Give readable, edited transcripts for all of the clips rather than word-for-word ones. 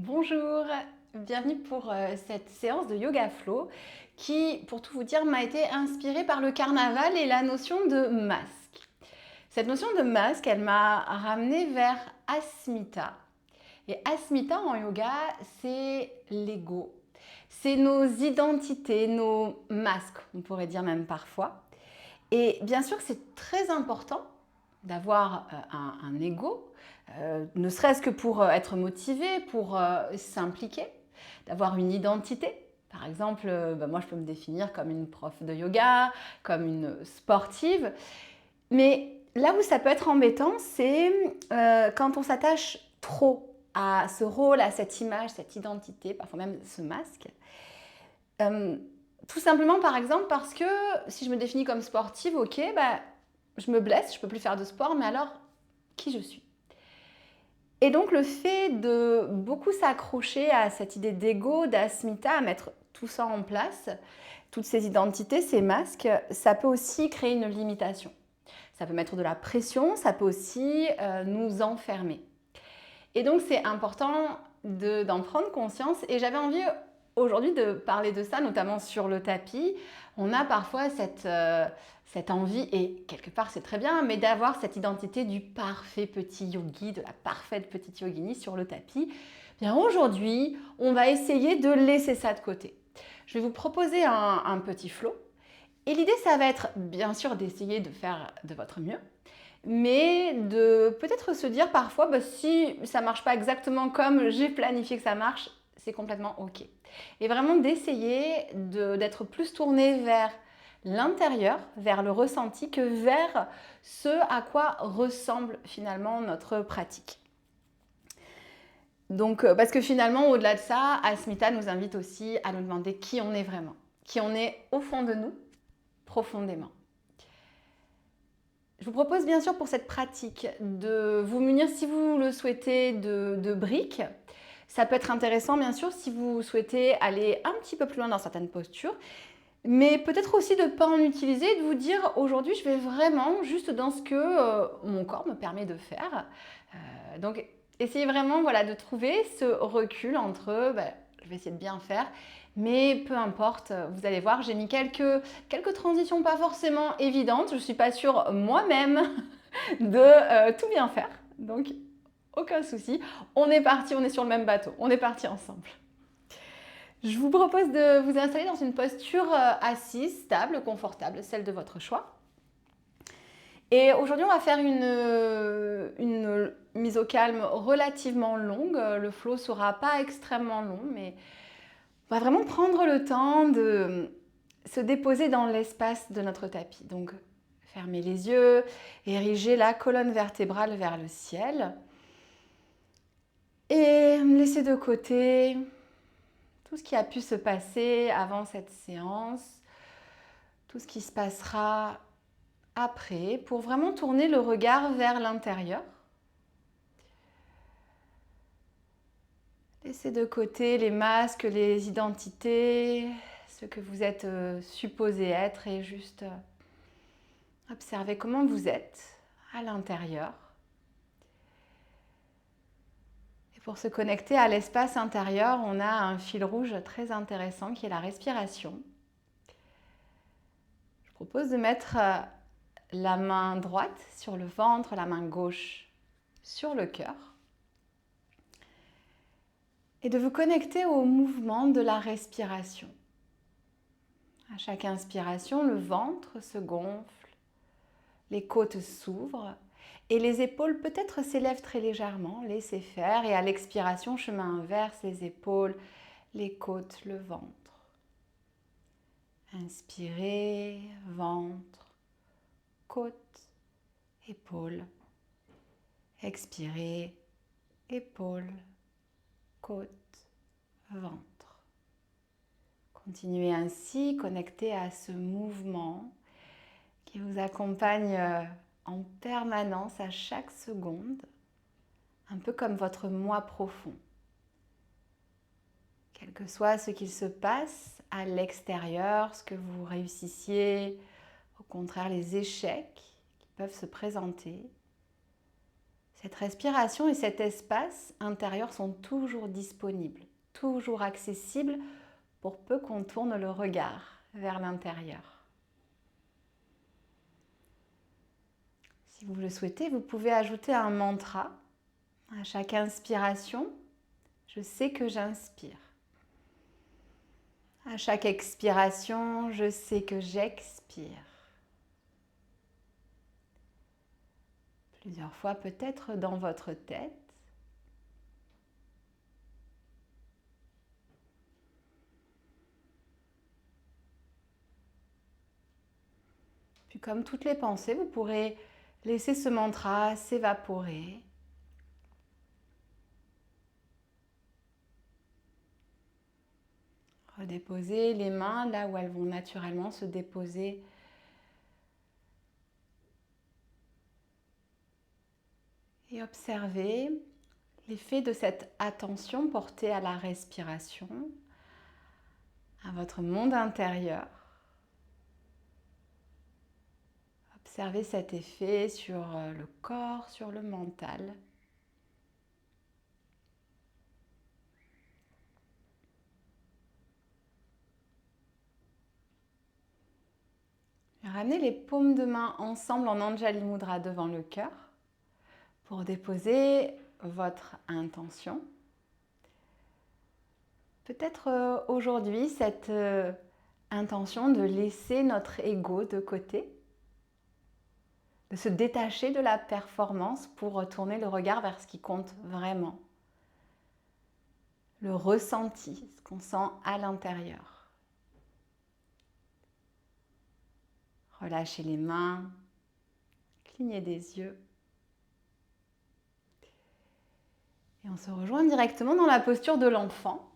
Bonjour, bienvenue pour cette séance de Yoga Flow qui, pour tout vous dire, m'a été inspirée par le carnaval et la notion de masque. Cette notion de masque, elle m'a ramenée vers Asmita. Et Asmita en yoga, c'est l'ego. C'est nos identités, nos masques, on pourrait dire même parfois. Et bien sûr, c'est très important d'avoir un ego, ne serait-ce que pour être motivé, pour s'impliquer, d'avoir une identité. Par exemple, moi je peux me définir comme une prof de yoga, comme une sportive. Mais là où ça peut être embêtant, c'est quand on s'attache trop à ce rôle, à cette image, cette identité, parfois même ce masque. Euh, Tout simplement, par exemple, parce que si je me définis comme sportive, ok, je me blesse, je ne peux plus faire de sport, mais alors, qui je suis? Et donc, le fait de beaucoup s'accrocher à cette idée d'ego, d'asmita, à mettre tout ça en place, toutes ces identités, ces masques, ça peut aussi créer une limitation. Ça peut mettre de la pression, ça peut aussi nous enfermer. Et donc, c'est important d'en prendre conscience. Et j'avais envie aujourd'hui de parler de ça, notamment sur le tapis. On a parfois cette envie, et quelque part c'est très bien, mais d'avoir cette identité du parfait petit yogi, de la parfaite petite yogini sur le tapis. Bien aujourd'hui, on va essayer de laisser ça de côté. Je vais vous proposer un petit flow. Et l'idée, ça va être bien sûr d'essayer de faire de votre mieux, mais de peut-être se dire parfois, si ça ne marche pas exactement comme j'ai planifié que ça marche, c'est complètement OK. Et vraiment d'essayer d'être plus tourné vers l'intérieur, vers le ressenti, que vers ce à quoi ressemble finalement notre pratique. Donc, parce que finalement, au-delà de ça, Asmita nous invite aussi à nous demander qui on est vraiment, qui on est au fond de nous, profondément. Je vous propose bien sûr pour cette pratique de vous munir, si vous le souhaitez, de briques. Ça peut être intéressant bien sûr si vous souhaitez aller un petit peu plus loin dans certaines postures, mais peut-être aussi de ne pas en utiliser et de vous dire aujourd'hui je vais vraiment juste dans ce que mon corps me permet de faire. Donc essayez vraiment de trouver ce recul entre je vais essayer de bien faire, mais peu importe, vous allez voir, j'ai mis quelques transitions pas forcément évidentes. Je ne suis pas sûre moi-même de tout bien faire. Donc, aucun souci. On est parti, on est sur le même bateau. On est parti ensemble. Je vous propose de vous installer dans une posture assise, stable, confortable, celle de votre choix. Et aujourd'hui, on va faire une mise au calme relativement longue. Le flow ne sera pas extrêmement long, mais on va vraiment prendre le temps de se déposer dans l'espace de notre tapis. Donc, fermez les yeux, érigez la colonne vertébrale vers le ciel et laissez de côté tout ce qui a pu se passer avant cette séance, tout ce qui se passera après, pour vraiment tourner le regard vers l'intérieur. Laissez de côté les masques, les identités, ce que vous êtes supposé être, et juste observez comment vous êtes à l'intérieur. Et pour se connecter à l'espace intérieur, on a un fil rouge très intéressant qui est la respiration. Je propose de mettre la main droite sur le ventre, la main gauche sur le cœur. Et de vous connecter au mouvement de la respiration. À chaque inspiration, le ventre se gonfle, les côtes s'ouvrent et les épaules peut-être s'élèvent très légèrement, laissez faire. Et à l'expiration, chemin inverse, les épaules, les côtes, le ventre. Inspirez, ventre, côte, épaules. Expirez, épaules, côte, ventre. Continuez ainsi, connecté à ce mouvement qui vous accompagne en permanence à chaque seconde, un peu comme votre moi profond. Quel que soit ce qu'il se passe à l'extérieur, ce que vous réussissiez, au contraire les échecs qui peuvent se présenter, Cette respiration et cet espace intérieur sont toujours disponibles, toujours accessibles pour peu qu'on tourne le regard vers l'intérieur. Si vous le souhaitez, vous pouvez ajouter un mantra à chaque inspiration. Je sais que j'inspire. À chaque expiration, je sais que j'expire. Plusieurs fois peut-être dans votre tête. Puis comme toutes les pensées, vous pourrez laisser ce mantra s'évaporer. Redéposer les mains là où elles vont naturellement se déposer. Et observez l'effet de cette attention portée à la respiration, à votre monde intérieur. Observez cet effet sur le corps, sur le mental. Ramenez les paumes de main ensemble en Anjali Mudra devant le cœur pour déposer votre intention. Peut-être aujourd'hui cette intention de laisser notre ego de côté, de se détacher de la performance pour retourner le regard vers ce qui compte vraiment. Le ressenti, ce qu'on sent à l'intérieur. Relâchez les mains, clignez des yeux. Et on se rejoint directement dans la posture de l'enfant.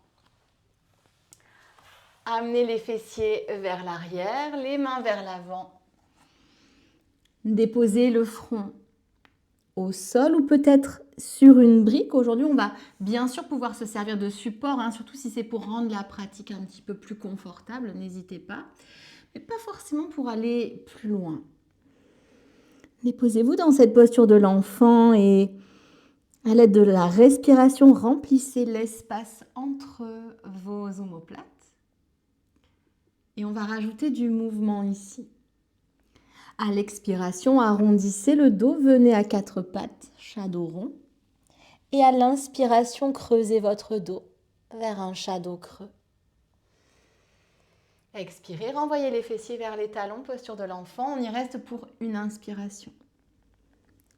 Amenez les fessiers vers l'arrière, les mains vers l'avant. Déposez le front au sol ou peut-être sur une brique. Aujourd'hui, on va bien sûr pouvoir se servir de support, surtout si c'est pour rendre la pratique un petit peu plus confortable, n'hésitez pas. Mais pas forcément pour aller plus loin. Déposez-vous dans cette posture de l'enfant et à l'aide de la respiration, remplissez l'espace entre vos omoplates. Et on va rajouter du mouvement ici. À l'expiration, arrondissez le dos, venez à quatre pattes, shadow rond. Et à l'inspiration, creusez votre dos vers un shadow creux. Expirez, renvoyez les fessiers vers les talons, posture de l'enfant. On y reste pour une inspiration.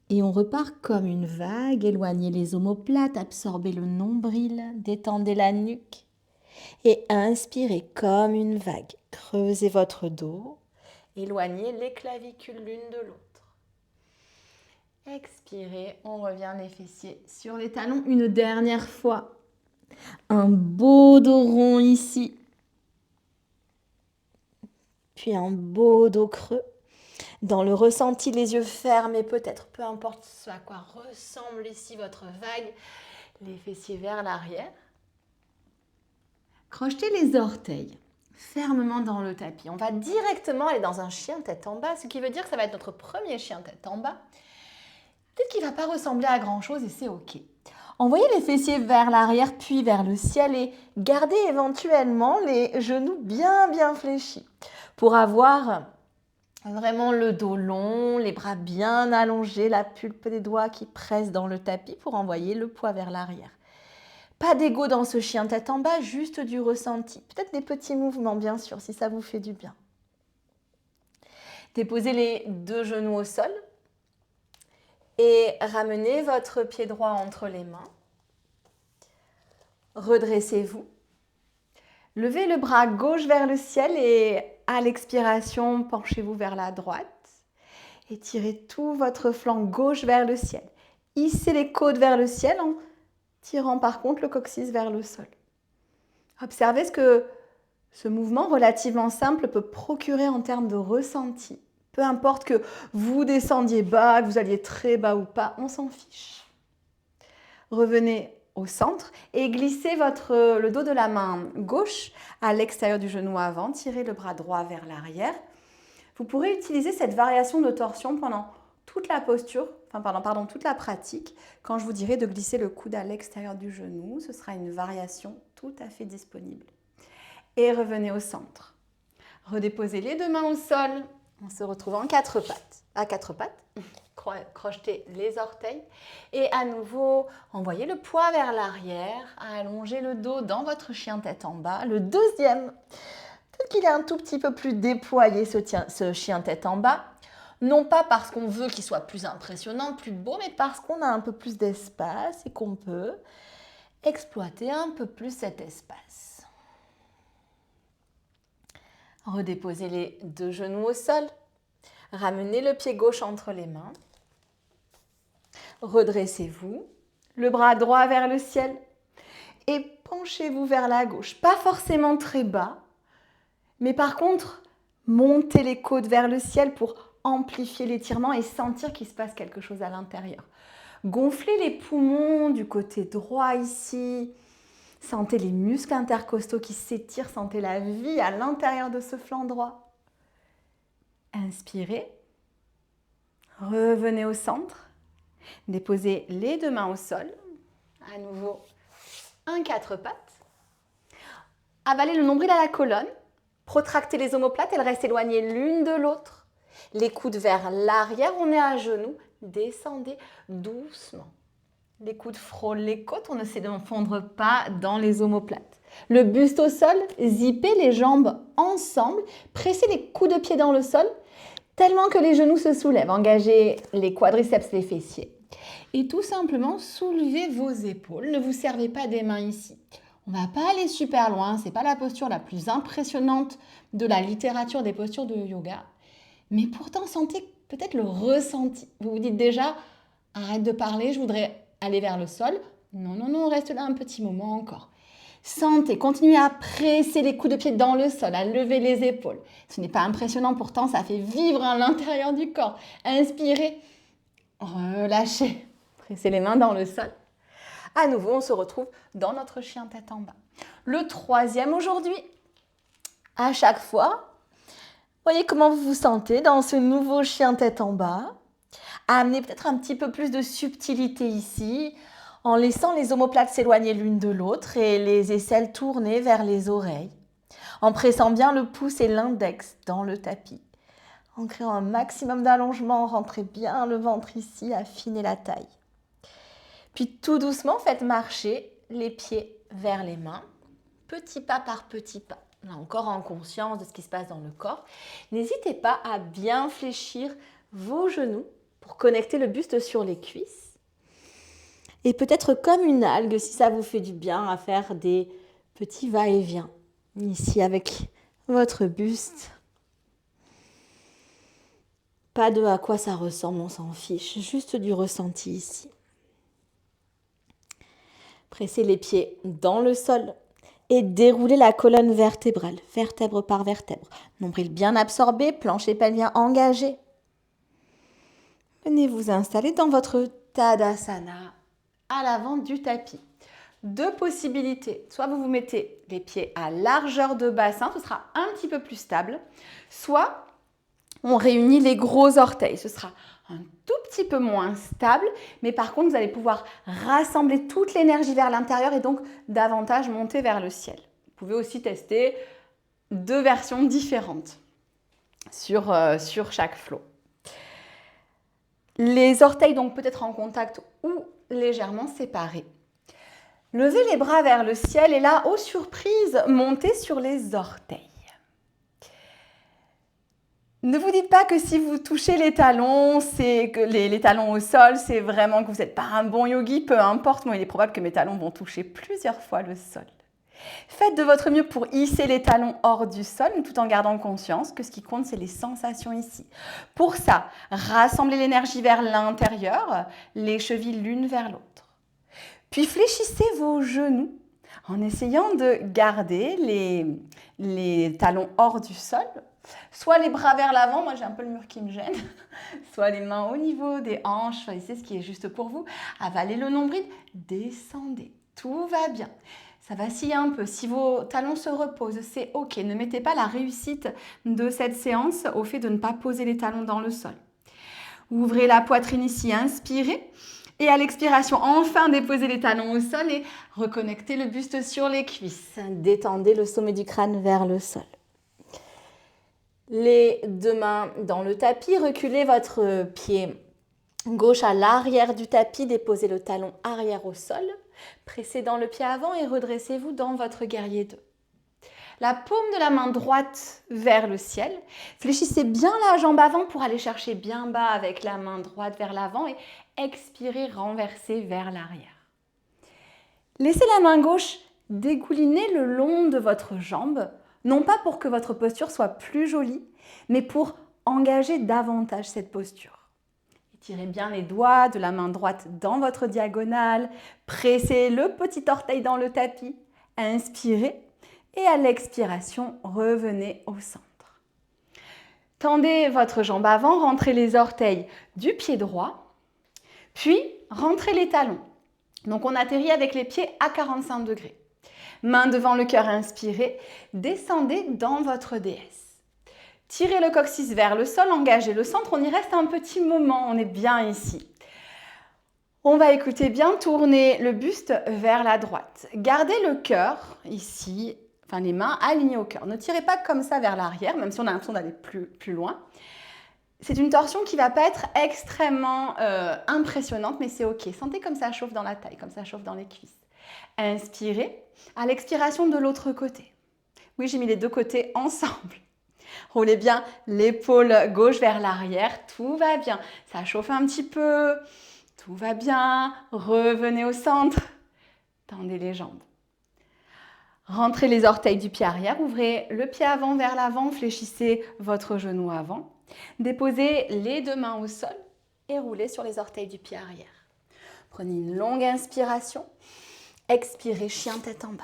Et on repart comme une vague. Éloignez les omoplates, absorbez le nombril, détendez la nuque. Et inspirez comme une vague. Creusez votre dos. Éloignez les clavicules l'une de l'autre. Expirez, on revient les fessiers sur les talons une dernière fois. Un beau dos rond ici. Puis un beau dos creux. Dans le ressenti, les yeux fermés peut-être, peu importe ce à quoi ressemble ici votre vague. Les fessiers vers l'arrière. Crochetez les orteils fermement dans le tapis. On va directement aller dans un chien tête en bas, ce qui veut dire que ça va être notre premier chien tête en bas. Peut-être qu'il ne va pas ressembler à grand-chose et c'est OK. Envoyez les fessiers vers l'arrière puis vers le ciel et gardez éventuellement les genoux bien fléchis pour avoir vraiment le dos long, les bras bien allongés, la pulpe des doigts qui presse dans le tapis pour envoyer le poids vers l'arrière. Pas d'ego dans ce chien tête en bas, juste du ressenti. Peut-être des petits mouvements, bien sûr, si ça vous fait du bien. Déposez les deux genoux au sol et ramenez votre pied droit entre les mains. Redressez-vous. Levez le bras gauche vers le ciel et à l'expiration, penchez-vous vers la droite. Et tirez tout votre flanc gauche vers le ciel. Hissez les côtes vers le ciel en tirant par contre le coccyx vers le sol. Observez ce que ce mouvement relativement simple peut procurer en termes de ressenti. Peu importe que vous descendiez bas, que vous alliez très bas ou pas, on s'en fiche. Revenez au centre et glissez le dos de la main gauche à l'extérieur du genou avant. Tirez le bras droit vers l'arrière. Vous pourrez utiliser cette variation de torsion pendant toute la posture, pardon, toute la pratique, quand je vous dirai de glisser le coude à l'extérieur du genou, ce sera une variation tout à fait disponible. Et revenez au centre. Redéposez les deux mains au sol. On se retrouve en à quatre pattes. Crochetez les orteils. Et à nouveau, envoyez le poids vers l'arrière. Allongez le dos dans votre chien tête en bas. Le deuxième, peut-être qu'il est un tout petit peu plus déployé, ce chien tête en bas. Non pas parce qu'on veut qu'il soit plus impressionnant, plus beau, mais parce qu'on a un peu plus d'espace et qu'on peut exploiter un peu plus cet espace. Redéposez les deux genoux au sol. Ramenez le pied gauche entre les mains. Redressez-vous, le bras droit vers le ciel et penchez-vous vers la gauche. Pas forcément très bas, mais par contre, montez les côtes vers le ciel pour amplifier l'étirement et sentir qu'il se passe quelque chose à l'intérieur. Gonflez les poumons du côté droit ici. Sentez les muscles intercostaux qui s'étirent, sentez la vie à l'intérieur de ce flanc droit. Inspirez. Revenez au centre. Déposez les deux mains au sol. À nouveau, un quatre pattes. Avalez le nombril à la colonne. Protractez les omoplates, elles restent éloignées l'une de l'autre. Les coudes vers l'arrière, on est à genoux. Descendez doucement. Les coudes frôlent les côtes, on ne s'effondre pas dans les omoplates. Le buste au sol, zippez les jambes ensemble, pressez les coups de pied dans le sol, tellement que les genoux se soulèvent. Engagez les quadriceps, les fessiers. Et tout simplement, soulevez vos épaules. Ne vous servez pas des mains ici. On ne va pas aller super loin. Ce n'est pas la posture la plus impressionnante de la littérature des postures de yoga. Mais pourtant, sentez peut-être le ressenti. Vous vous dites déjà, arrête de parler, je voudrais aller vers le sol. Non, non, non, on reste là un petit moment encore. Sentez, continuez à presser les coups de pied dans le sol, à lever les épaules. Ce n'est pas impressionnant, pourtant ça fait vivre à l'intérieur du corps. Inspirez, relâchez, pressez les mains dans le sol. À nouveau, on se retrouve dans notre chien tête en bas. Le troisième aujourd'hui, à chaque fois, voyez comment vous vous sentez dans ce nouveau chien tête en bas. Amenez peut-être un petit peu plus de subtilité ici, en laissant les omoplates s'éloigner l'une de l'autre et les aisselles tournées vers les oreilles, en pressant bien le pouce et l'index dans le tapis, en créant un maximum d'allongement, rentrez bien le ventre ici, affinez la taille. Puis tout doucement, faites marcher les pieds vers les mains, petit pas par petit pas. Là encore en conscience de ce qui se passe dans le corps. N'hésitez pas à bien fléchir vos genoux pour connecter le buste sur les cuisses. Et peut-être comme une algue, si ça vous fait du bien, à faire des petits va-et-vient. Ici avec votre buste. Pas de à quoi ça ressemble, on s'en fiche. Juste du ressenti ici. Pressez les pieds dans le sol et déroulez la colonne vertébrale, vertèbre par vertèbre. Nombril bien absorbé, plancher pelvien engagé. Venez vous installer dans votre Tadasana à l'avant du tapis. Deux possibilités. Soit vous vous mettez les pieds à largeur de bassin, ce sera un petit peu plus stable. Soit on réunit les gros orteils. Ce sera un tout petit peu moins stable, mais par contre, vous allez pouvoir rassembler toute l'énergie vers l'intérieur et donc davantage monter vers le ciel. Vous pouvez aussi tester deux versions différentes sur chaque flow. Les orteils donc peut-être en contact ou légèrement séparés. Levez les bras vers le ciel et là, aux surprises, montez sur les orteils. Ne vous dites pas que si vous touchez les talons, c'est que les talons au sol, c'est vraiment que vous n'êtes pas un bon yogi, peu importe. Moi, il est probable que mes talons vont toucher plusieurs fois le sol. Faites de votre mieux pour hisser les talons hors du sol, tout en gardant conscience que ce qui compte, c'est les sensations ici. Pour ça, rassemblez l'énergie vers l'intérieur, les chevilles l'une vers l'autre. Puis fléchissez vos genoux en essayant de garder les talons hors du sol. Soit les bras vers l'avant, moi j'ai un peu le mur qui me gêne, soit les mains au niveau des hanches, choisissez ce qui est juste pour vous. Avalez le nombril, descendez, tout va bien. Ça vacille un peu. Si vos talons se reposent, c'est OK. Ne mettez pas la réussite de cette séance au fait de ne pas poser les talons dans le sol. Ouvrez la poitrine ici, inspirez. Et à l'expiration, enfin déposez les talons au sol et reconnectez le buste sur les cuisses. Détendez le sommet du crâne vers le sol. Les deux mains dans le tapis, reculez votre pied gauche à l'arrière du tapis, déposez le talon arrière au sol, pressez dans le pied avant et redressez-vous dans votre guerrier 2. La paume de la main droite vers le ciel. Fléchissez bien la jambe avant pour aller chercher bien bas avec la main droite vers l'avant et expirez, renversez vers l'arrière. Laissez la main gauche dégouliner le long de votre jambe, non pas pour que votre posture soit plus jolie, mais pour engager davantage cette posture. Étirez bien les doigts de la main droite dans votre diagonale, pressez le petit orteil dans le tapis, inspirez. Et à l'expiration, revenez au centre. Tendez votre jambe avant, rentrez les orteils du pied droit, puis rentrez les talons. Donc on atterrit avec les pieds à 45 degrés. Main devant le cœur, inspirez, descendez dans votre déesse. Tirez le coccyx vers le sol, engagez le centre, on y reste un petit moment, on est bien ici. On va écouter bien, tourner le buste vers la droite. Gardez le cœur ici, enfin les mains alignées au cœur. Ne tirez pas comme ça vers l'arrière, même si on a l'impression d'aller plus loin. C'est une torsion qui ne va pas être extrêmement impressionnante, mais c'est ok. Sentez comme ça chauffe dans la taille, comme ça chauffe dans les cuisses. Inspirez. À l'expiration de l'autre côté. Oui, j'ai mis les deux côtés ensemble. Roulez bien l'épaule gauche vers l'arrière, tout va bien. Ça chauffe un petit peu, tout va bien. Revenez au centre, tendez les jambes. Rentrez les orteils du pied arrière, ouvrez le pied avant vers l'avant, fléchissez votre genou avant. Déposez les deux mains au sol et roulez sur les orteils du pied arrière. Prenez une longue inspiration, expirez, chien tête en bas.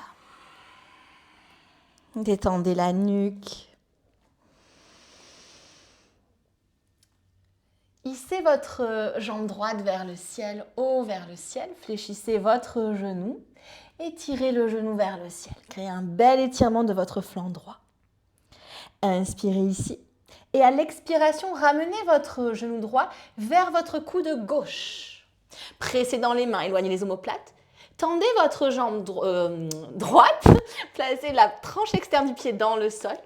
Détendez la nuque. Hissez votre jambe droite vers le ciel, haut vers le ciel, fléchissez votre genou. Étirez le genou vers le ciel. Créez un bel étirement de votre flanc droit. Inspirez ici. Et à l'expiration, ramenez votre genou droit vers votre coude gauche. Pressez dans les mains, éloignez les omoplates. Tendez votre jambe droite. Placez la tranche externe du pied dans le sol.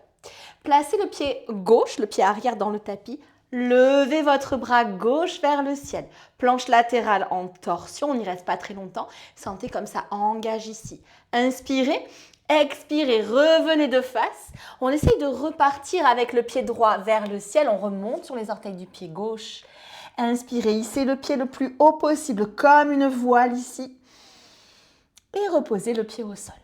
Placez le pied gauche, le pied arrière dans le tapis. Levez votre bras gauche vers le ciel. Planche latérale en torsion, on n'y reste pas très longtemps. Sentez comme ça engage ici. Inspirez, expirez, revenez de face. On essaye de repartir avec le pied droit vers le ciel. On remonte sur les orteils du pied gauche. Inspirez, hissez le pied le plus haut possible comme une voile ici. Et reposez le pied au sol.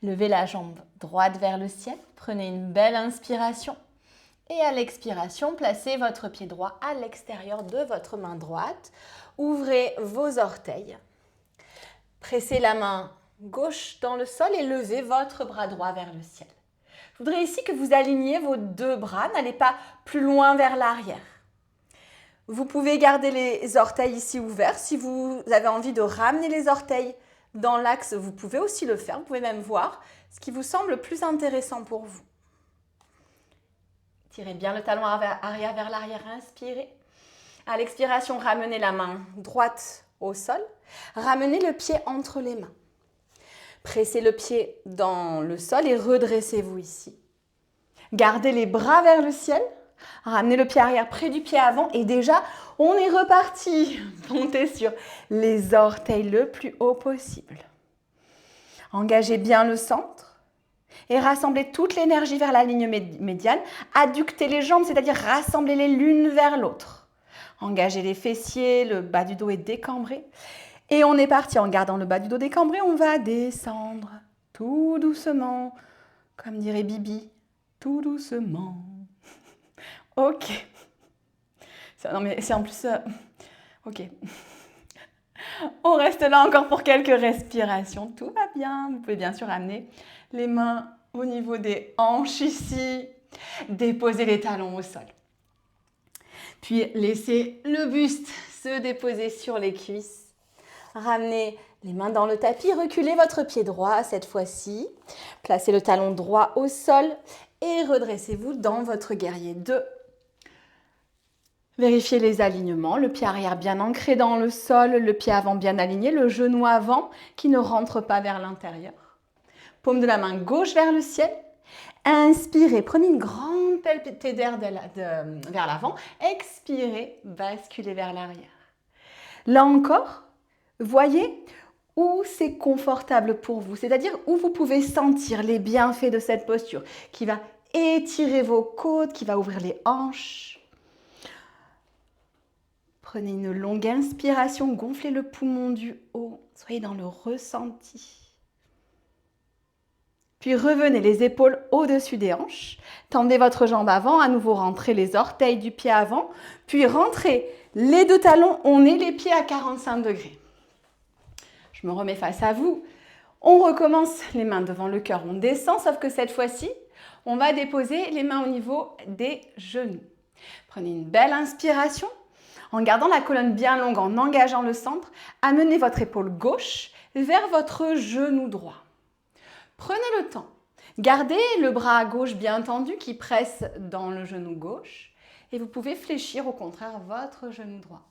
Levez la jambe droite vers le ciel, prenez une belle inspiration et à l'expiration, placez votre pied droit à l'extérieur de votre main droite. Ouvrez vos orteils, pressez la main gauche dans le sol et levez votre bras droit vers le ciel. Je voudrais ici que vous aligniez vos deux bras, n'allez pas plus loin vers l'arrière. Vous pouvez garder les orteils ici ouverts. Si vous avez envie de ramener les orteils dans l'axe, vous pouvez aussi le faire. Vous pouvez même voir ce qui vous semble le plus intéressant pour vous. Tirez bien le talon arrière vers l'arrière, inspirez. À l'expiration, ramenez la main droite au sol. Ramenez le pied entre les mains. Pressez le pied dans le sol et redressez-vous ici. Gardez les bras vers le ciel. Ramenez le pied arrière près du pied avant et déjà, on est reparti. Montez sur les orteils le plus haut possible. Engagez bien le centre et rassemblez toute l'énergie vers la ligne médiane. Adductez les jambes, c'est-à-dire rassemblez-les l'une vers l'autre. Engagez les fessiers, le bas du dos est décambré. Et on est parti en gardant le bas du dos décambré, on va descendre tout doucement, comme dirait Bibi, tout doucement. Ok. Non mais c'est en plus... Ok. On reste là encore pour quelques respirations. Tout va bien. Vous pouvez bien sûr amener les mains au niveau des hanches ici. Déposez les talons au sol. Puis laissez le buste se déposer sur les cuisses. Ramenez Les mains dans le tapis, reculez votre pied droit cette fois-ci. Placez le talon droit au sol et redressez-vous dans votre guerrier 2. Vérifiez les alignements, le pied arrière bien ancré dans le sol, le pied avant bien aligné, le genou avant qui ne rentre pas vers l'intérieur. Paume de la main gauche vers le ciel. Inspirez, prenez une grande pelletée d'air vers l'avant. Expirez, basculez vers l'arrière. Là encore, voyez où c'est confortable pour vous, c'est-à-dire où vous pouvez sentir les bienfaits de cette posture qui va étirer vos côtes, qui va ouvrir les hanches. Prenez une longue inspiration, gonflez le poumon du haut, soyez dans le ressenti. Puis revenez les épaules au-dessus des hanches, tendez votre jambe avant, à nouveau rentrez les orteils du pied avant, puis rentrez les deux talons, on est les pieds à 45 degrés. Je me remets face à vous, on recommence les mains devant le cœur, on descend, sauf que cette fois-ci, on va déposer les mains au niveau des genoux. Prenez une belle inspiration. En gardant la colonne bien longue, en engageant le centre, amenez votre épaule gauche vers votre genou droit. Prenez le temps. Gardez le bras gauche bien tendu qui presse dans le genou gauche et vous pouvez fléchir au contraire votre genou droit.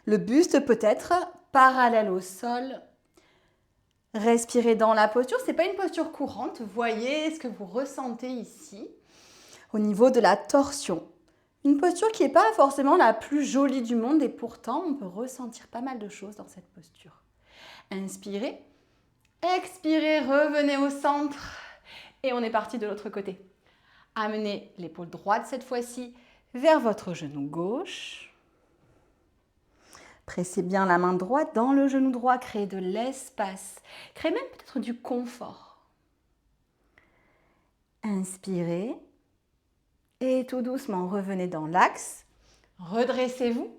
Le buste peut être parallèle au sol. Respirez dans la posture. Ce n'est pas une posture courante. Voyez ce que vous ressentez ici au niveau de la torsion. Une posture qui n'est pas forcément la plus jolie du monde et pourtant on peut ressentir pas mal de choses dans cette posture. Inspirez, expirez, revenez au centre et on est parti de l'autre côté. Amenez l'épaule droite cette fois-ci vers votre genou gauche. Pressez bien la main droite dans le genou droit, créez de l'espace, créez même peut-être du confort. Inspirez. Et tout doucement, revenez dans l'axe. Redressez-vous.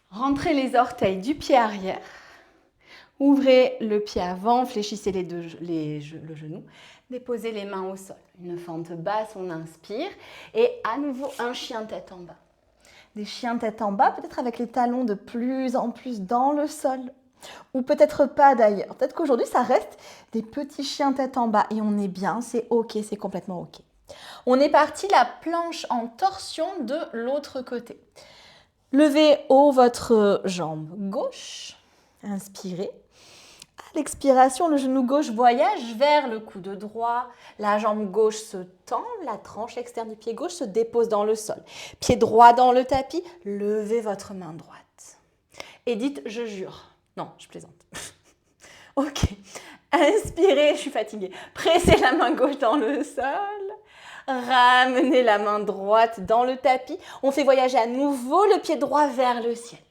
Rentrez les orteils du pied arrière. Ouvrez le pied avant, fléchissez le genou. Déposez les mains au sol. Une fente basse, on inspire. Et à nouveau, un chien tête en bas. Des chiens tête en bas, peut-être avec les talons de plus en plus dans le sol. Ou peut-être pas d'ailleurs. Peut-être qu'aujourd'hui, ça reste des petits chiens tête en bas. Et on est bien, c'est ok, c'est complètement ok. On est parti la planche en torsion de l'autre côté. Levez haut votre jambe gauche. Inspirez. À l'expiration, le genou gauche voyage vers le coude droit. La jambe gauche se tend, la tranche externe du pied gauche se dépose dans le sol. Pied droit dans le tapis, levez votre main droite. Et dites « je jure ». Non, je plaisante. Ok. Inspirez, je suis fatiguée. Pressez la main gauche dans le sol. Ramenez la main droite dans le tapis. On fait voyager à nouveau le pied droit vers le ciel.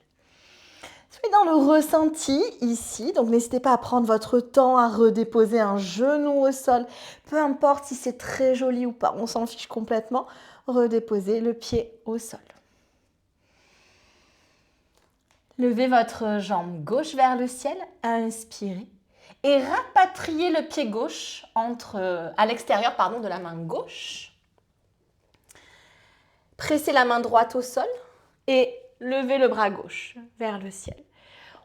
Soyez dans le ressenti ici. Donc, n'hésitez pas à prendre votre temps à redéposer un genou au sol. Peu importe si c'est très joli ou pas, on s'en fiche complètement. Redéposez le pied au sol. Levez votre jambe gauche vers le ciel. Inspirez. Et rapatriez le pied gauche à l'extérieur de la main gauche. Pressez la main droite au sol et levez le bras gauche vers le ciel.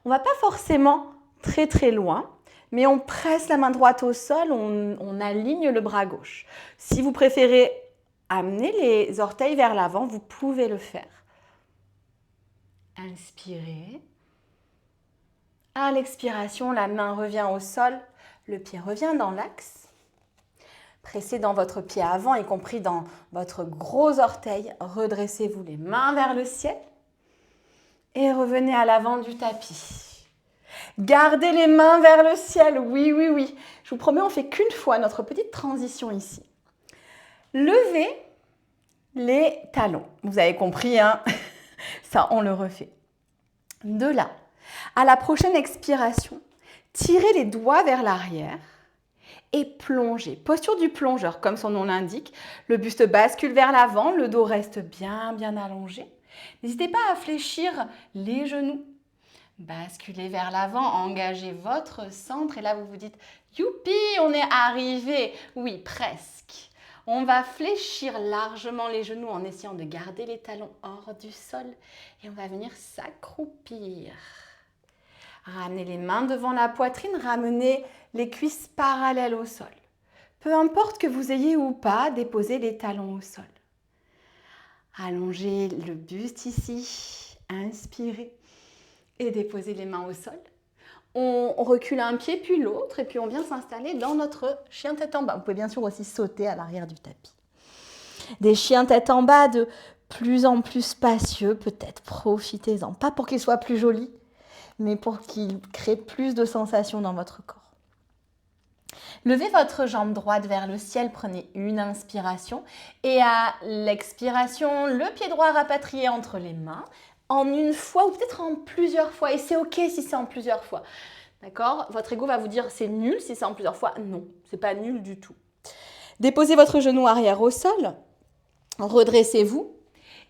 On ne va pas forcément très très loin, mais on presse la main droite au sol, on aligne le bras gauche. Si vous préférez amener les orteils vers l'avant, vous pouvez le faire. Inspirez. À l'expiration, la main revient au sol, le pied revient dans l'axe. Pressez dans votre pied avant, y compris dans votre gros orteil. Redressez-vous les mains vers le ciel et revenez à l'avant du tapis. Gardez les mains vers le ciel, oui, oui, oui. Je vous promets, on ne fait qu'une fois notre petite transition ici. Levez les talons. Vous avez compris, hein? Ça, on le refait. De là, à la prochaine expiration, tirez les doigts vers l'arrière et plongez. Posture du plongeur, comme son nom l'indique. Le buste bascule vers l'avant, le dos reste bien, bien allongé. N'hésitez pas à fléchir les genoux. Basculez vers l'avant, engagez votre centre et là vous vous dites « Youpi, on est arrivé !» Oui, presque. On va fléchir largement les genoux en essayant de garder les talons hors du sol et on va venir s'accroupir. Ramenez les mains devant la poitrine, ramenez les cuisses parallèles au sol. Peu importe que vous ayez ou pas déposé les talons au sol. Allongez le buste ici, inspirez et déposez les mains au sol. On recule un pied puis l'autre et puis on vient s'installer dans notre chien tête en bas. Vous pouvez bien sûr aussi sauter à l'arrière du tapis. Des chiens tête en bas de plus en plus spacieux, peut-être profitez-en. Pas pour qu'ils soient plus jolis, mais pour qu'ils créent plus de sensations dans votre corps. Levez votre jambe droite vers le ciel, prenez une inspiration et à l'expiration, le pied droit rapatrié entre les mains en une fois ou peut-être en plusieurs fois. Et c'est ok si c'est en plusieurs fois. D'accord? Votre ego va vous dire c'est nul si c'est en plusieurs fois. Non, c'est pas nul du tout. Déposez votre genou arrière au sol, redressez-vous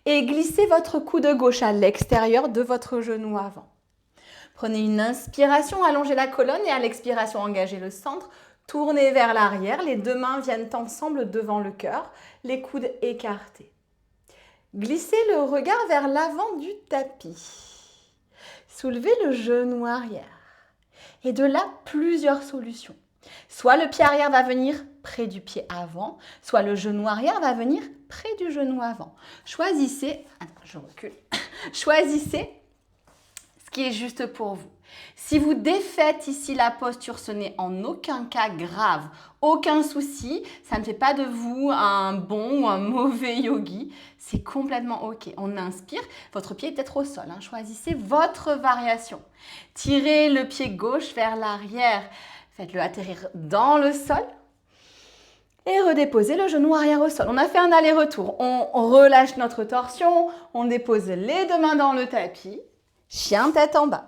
et glissez votre coude gauche à l'extérieur de votre genou avant. Prenez une inspiration, allongez la colonne et à l'expiration, engagez le centre. Tournez vers l'arrière, les deux mains viennent ensemble devant le cœur, les coudes écartés. Glissez le regard vers l'avant du tapis. Soulevez le genou arrière. Et de là, plusieurs solutions. Soit le pied arrière va venir près du pied avant, soit le genou arrière va venir près du genou avant. Choisissez, je recule, choisissez ce qui est juste pour vous. Si vous défaites ici la posture, ce n'est en aucun cas grave, aucun souci. Ça ne fait pas de vous un bon ou un mauvais yogi. C'est complètement ok. On inspire, votre pied est peut-être au sol. Choisissez votre variation. Tirez le pied gauche vers l'arrière. Faites-le atterrir dans le sol. Et redéposez le genou arrière au sol. On a fait un aller-retour. On relâche notre torsion. On dépose les deux mains dans le tapis. Chien tête en bas.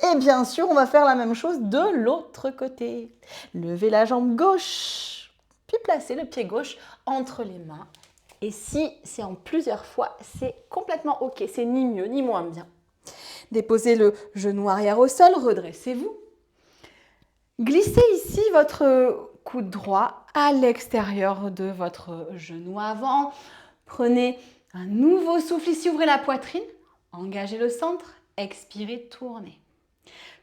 Et bien sûr, on va faire la même chose de l'autre côté. Levez la jambe gauche, puis placez le pied gauche entre les mains. Et si c'est en plusieurs fois, c'est complètement ok. C'est ni mieux ni moins bien. Déposez le genou arrière au sol, redressez-vous. Glissez ici votre coude droit à l'extérieur de votre genou avant. Prenez un nouveau souffle ici, ouvrez la poitrine, engagez le centre. Expirez, tournez.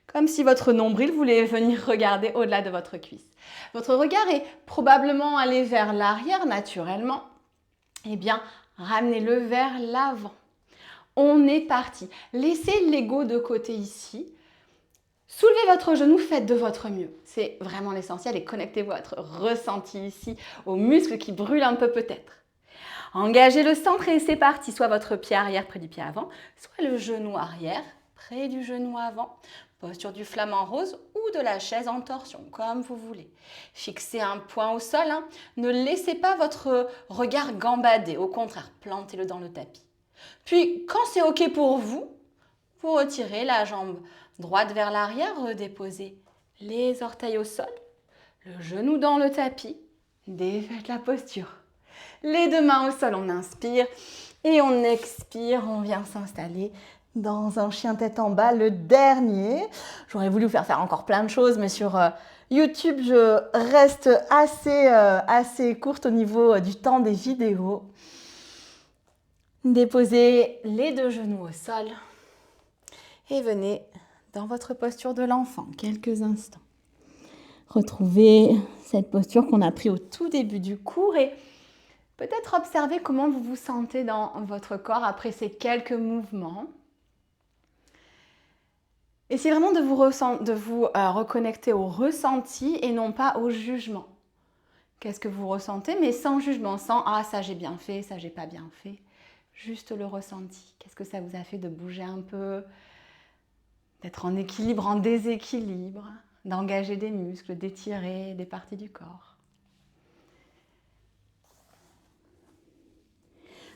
Comme si votre nombril voulait venir regarder au-delà de votre cuisse. Votre regard est probablement allé vers l'arrière naturellement. Eh bien, ramenez-le vers l'avant. On est parti. Laissez l'ego de côté ici. Soulevez votre genou, faites de votre mieux. C'est vraiment l'essentiel et connectez votre ressenti ici aux muscles qui brûlent un peu peut-être. Engagez le centre et c'est parti, soit votre pied arrière près du pied avant, soit le genou arrière près du genou avant. Posture du flamant rose ou de la chaise en torsion, comme vous voulez. Fixez un point au sol, ne laissez pas votre regard gambader, au contraire, plantez-le dans le tapis. Puis, quand c'est ok pour vous, vous retirez la jambe droite vers l'arrière, redéposez les orteils au sol, le genou dans le tapis, défaites la posture. Les deux mains au sol, on inspire et on expire, on vient s'installer dans un chien tête en bas, le dernier. J'aurais voulu vous faire encore plein de choses, mais sur YouTube, je reste assez courte au niveau du temps des vidéos. Déposez les deux genoux au sol et venez dans votre posture de l'enfant, quelques instants. Retrouvez cette posture qu'on a prise au tout début du cours et peut-être observez comment vous vous sentez dans votre corps après ces quelques mouvements. Essayez vraiment de vous reconnecter au ressenti et non pas au jugement. Qu'est-ce que vous ressentez, mais sans jugement, sans « Ah, ça j'ai bien fait, ça j'ai pas bien fait ». Juste le ressenti. Qu'est-ce que ça vous a fait de bouger un peu, d'être en équilibre, en déséquilibre, d'engager des muscles, d'étirer des parties du corps.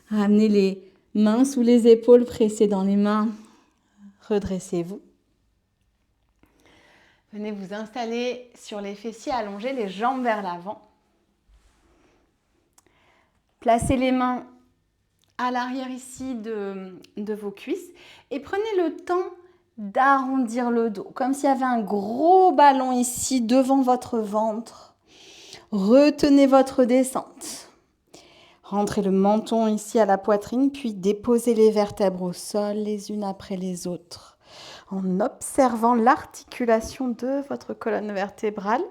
Ramenez les mains sous les épaules, pressez dans les mains, redressez-vous. Venez vous installer sur les fessiers, allongez les jambes vers l'avant. Placez les mains à l'arrière ici de vos cuisses et prenez le temps d'arrondir le dos, comme s'il y avait un gros ballon ici devant votre ventre. Retenez votre descente. Rentrez le menton ici à la poitrine, puis déposez les vertèbres au sol les unes après les autres. en observant l'articulation de votre colonne vertébrale.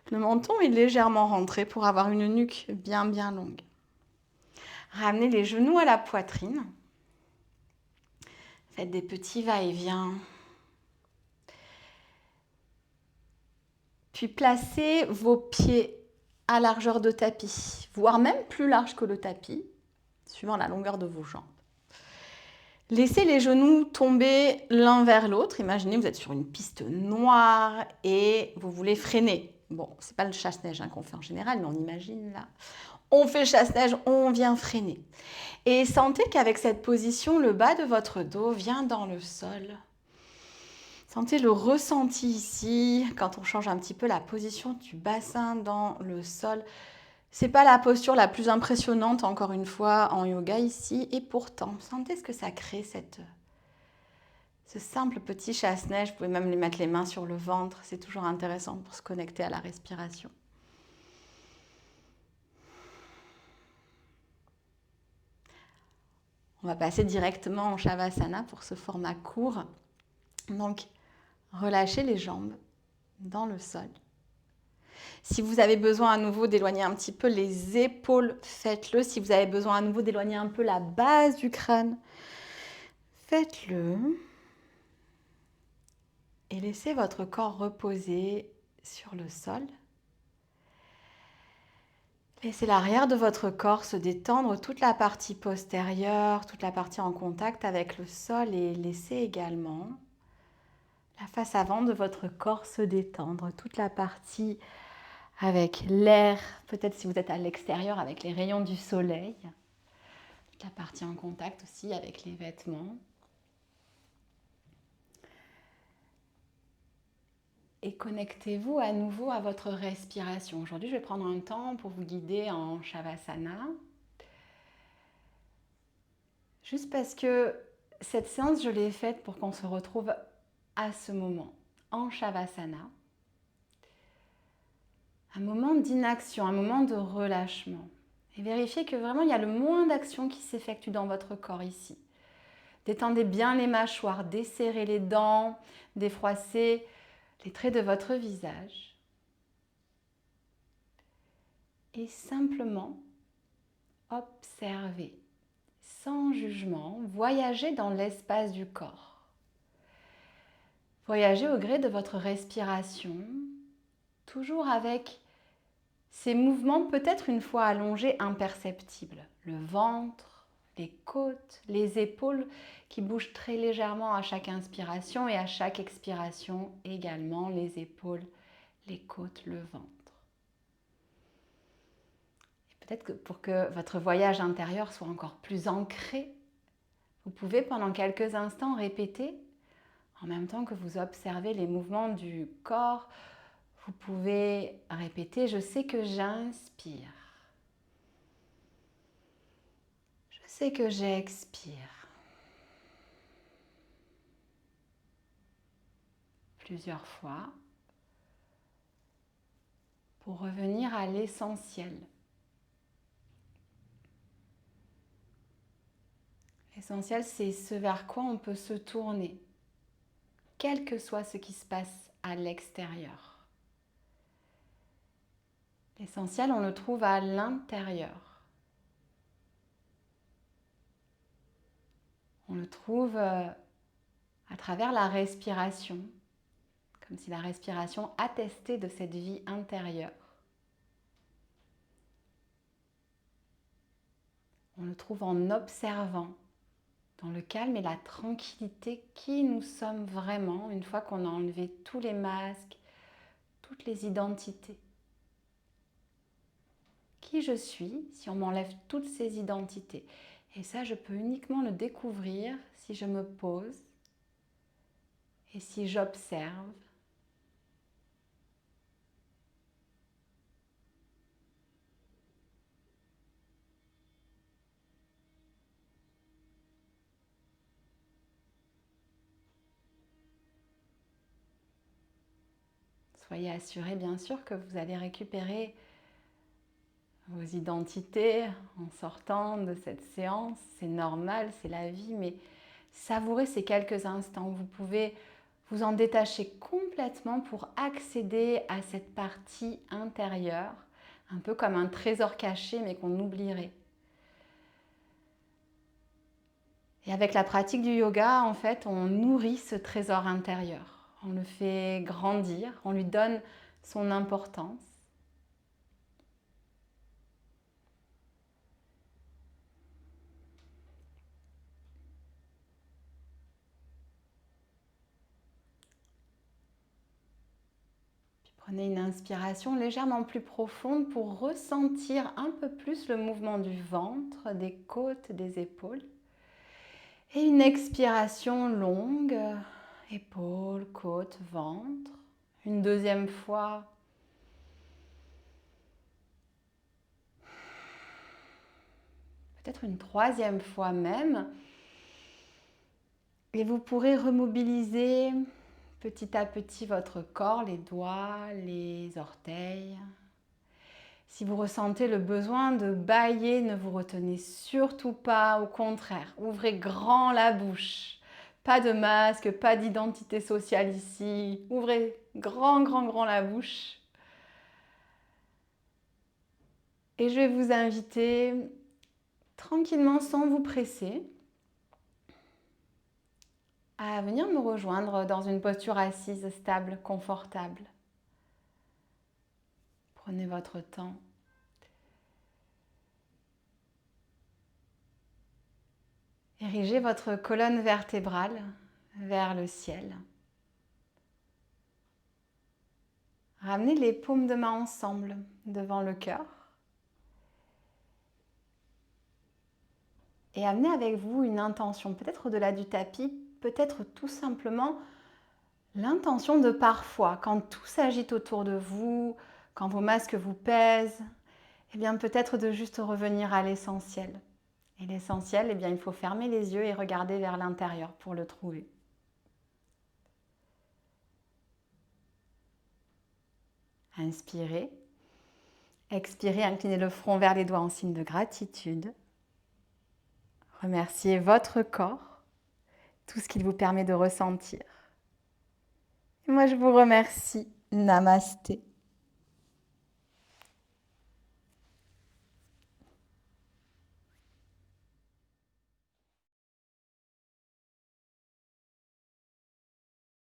Le menton est légèrement rentré pour avoir une nuque bien longue. Ramenez les genoux à la poitrine. Faites des petits va-et-vient. Puis placez vos pieds à largeur de tapis, voire même plus large que le tapis, suivant la longueur de vos jambes. Laissez les genoux tomber l'un vers l'autre. Imaginez, vous êtes sur une piste noire et vous voulez freiner. Bon, c'est pas le chasse-neige qu'on fait en général, mais on imagine là. On fait chasse-neige, on vient freiner. Et sentez qu'avec cette position, le bas de votre dos vient dans le sol. Sentez le ressenti ici, quand on change un petit peu la position du bassin dans le sol. C'est pas la posture la plus impressionnante, encore une fois, en yoga ici. Et pourtant, sentez ce que ça crée, ce simple petit chasse-neige. Vous pouvez même lui mettre les mains sur le ventre. C'est toujours intéressant pour se connecter à la respiration. On va passer directement en Shavasana pour ce format court. Donc, relâchez les jambes dans le sol. Si vous avez besoin à nouveau d'éloigner un petit peu les épaules, faites-le. Si vous avez besoin à nouveau d'éloigner un peu la base du crâne, faites-le. Et laissez votre corps reposer sur le sol. Laissez l'arrière de votre corps se détendre, toute la partie postérieure, toute la partie en contact avec le sol, et laissez également la face avant de votre corps se détendre, toute la partie avec l'air, peut-être si vous êtes à l'extérieur avec les rayons du soleil, toute la partie en contact aussi avec les vêtements. Et connectez-vous à nouveau à votre respiration. Aujourd'hui, je vais prendre un temps pour vous guider en Shavasana. Juste parce que cette séance, je l'ai faite pour qu'on se retrouve à ce moment, en Shavasana. Un moment d'inaction, un moment de relâchement. Et vérifiez que vraiment, il y a le moins d'action qui s'effectue dans votre corps ici. Détendez bien les mâchoires, desserrez les dents, défroissez les traits de votre visage. Et simplement observez, sans jugement, voyagez dans l'espace du corps. Voyagez au gré de votre respiration, toujours avec ces mouvements peut-être une fois allongés imperceptibles. Le ventre, les côtes, les épaules qui bougent très légèrement à chaque inspiration et à chaque expiration également les épaules, les côtes, le ventre. Et peut-être que pour que votre voyage intérieur soit encore plus ancré, vous pouvez pendant quelques instants répéter en même temps que vous observez les mouvements du corps. Vous pouvez répéter « Je sais que j'inspire ». Je sais que j'expire. Plusieurs fois pour revenir à l'essentiel. L'essentiel, c'est ce vers quoi on peut se tourner, quel que soit ce qui se passe à l'extérieur. L'essentiel, on le trouve à l'intérieur. On le trouve à travers la respiration, comme si la respiration attestait de cette vie intérieure. On le trouve en observant, dans le calme et la tranquillité, qui nous sommes vraiment une fois qu'on a enlevé tous les masques, toutes les identités. Qui je suis si on m'enlève toutes ces identités. Et ça, je peux uniquement le découvrir si je me pose et si j'observe. Soyez assurés bien sûr que vous allez récupérer vos identités en sortant de cette séance. C'est normal, c'est la vie, mais savourez ces quelques instants où vous pouvez vous en détachez complètement pour accéder à cette partie intérieure, un peu comme un trésor caché mais qu'on oublierait. Et avec la pratique du yoga, en fait, on nourrit ce trésor intérieur. On le fait grandir, on lui donne son importance. Puis prenez une inspiration légèrement plus profonde pour ressentir un peu plus le mouvement du ventre, des côtes, des épaules. Et une expiration longue, épaules, côtes, ventre. Une deuxième fois. Peut-être une troisième fois même. Et vous pourrez remobiliser petit à petit votre corps, les doigts, les orteils. Si vous ressentez le besoin de bâiller, ne vous retenez surtout pas, au contraire, ouvrez grand la bouche. Pas de masque, pas d'identité sociale ici. Ouvrez grand, grand, grand la bouche. Et je vais vous inviter tranquillement, sans vous presser, à venir me rejoindre dans une posture assise, stable, confortable. Prenez votre temps. Érigez votre colonne vertébrale vers le ciel. Ramenez les paumes de main ensemble devant le cœur. Et amenez avec vous une intention, peut-être au-delà du tapis, peut-être tout simplement l'intention de parfois, quand tout s'agite autour de vous, quand vos masques vous pèsent, eh bien peut-être de juste revenir à l'essentiel. Et l'essentiel, eh bien il faut fermer les yeux et regarder vers l'intérieur pour le trouver. Inspirez. Expirez, inclinez le front vers les doigts en signe de gratitude. Remerciez votre corps, tout ce qu'il vous permet de ressentir. Et moi, je vous remercie. Namasté.